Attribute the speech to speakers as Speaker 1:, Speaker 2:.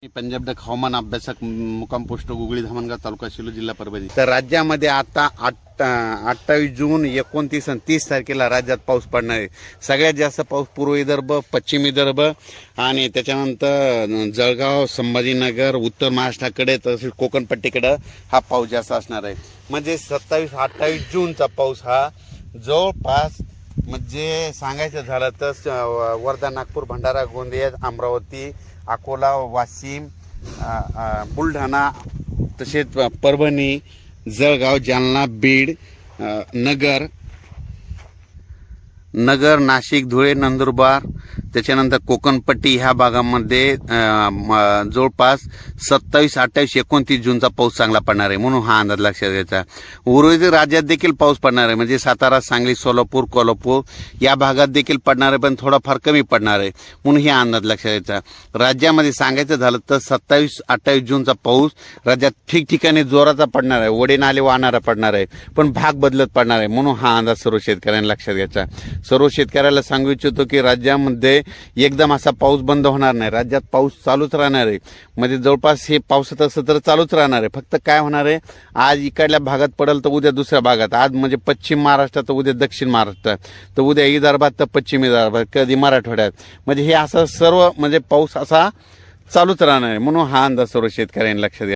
Speaker 1: Punjab duck हवामान अभ्यासक मुक्काम पोस्ट गुगळी धामणगाव तालुका शिलो जिल्हा परभणी। तर राज्यामध्ये आता 28 जून 29 आणि 30 तारखेला राज्यात पाऊस पडणार आहे। सगळ्यात जास्त पाऊस पूर्व विदर्भ, पश्चिम विदर्भ आणि त्याच्यानंतर जळगाव, संभाजीनगर, उत्तर महाराष्ट्राकडे तसेच कोकणपट्टीकडे हा पाऊस जास्त असणार आहे। म्हणजे 27-28 जूनचा पाऊस हा जवळपास म्हणजे सांगायचं झालं तर वर्धा, नागपूर, भंडारा, गोंदिया, अमरावती, अकोला, वाशिम, बुलढाणा तसेच परभणी, जळगाव, जालना, बीड, नगर, नाशिक, धुळे, नंदुरबार त्याच्यानंतर कोकणपट्टी ह्या भागामध्ये जवळपास 27, 28, 29 जूनचा पाऊस चांगला पडणार आहे म्हणून हा अंदाज लक्षात घ्यायचा। उर्वरित राज्यात देखील पाऊस पडणार आहे म्हणजे सातारा, सांगली, सोलापूर, कोल्हापूर या भागात देखील पडणार आहे पण थोडाफार कमी पडणार आहे म्हणून हे अंदाज लक्षात घ्यायचा। राज्यामध्ये सांगायचं झालं तर 27, 28 जूनचा पाऊस राज्यात ठिकठिकाणी जोराचा पडणार आहे, वडे नाले वाहणारा पडणार आहे पण भाग बदलत पडणार आहे म्हणून हा अंदाज सर्व शेतकऱ्यांना लक्षात घ्यायचा। सर्व शेतकऱ्याला सांगू इच्छितो की राज्यामध्ये एकदम असा पाऊस बंद होणार नाही, राज्यात पाऊस चालूच राहणार आहे। म्हणजे जवळपास हे पावसाचं सत्र चालूच राहणार आहे। फक्त काय होणार आहे, आज इकडल्या भागात पडेल तर उद्या दुसऱ्या भागात, आज म्हणजे पश्चिम महाराष्ट्रात तर उद्या दक्षिण महाराष्ट्रात, तर उद्या विदर्भात तर पश्चिम विदर्भात, कधी मराठवाड्यात, म्हणजे हे असं सर्व म्हणजे पाऊस असा चालूच राहणार आहे म्हणून हा अंदाज सर्व शेतकऱ्यांनी लक्षात घ्या।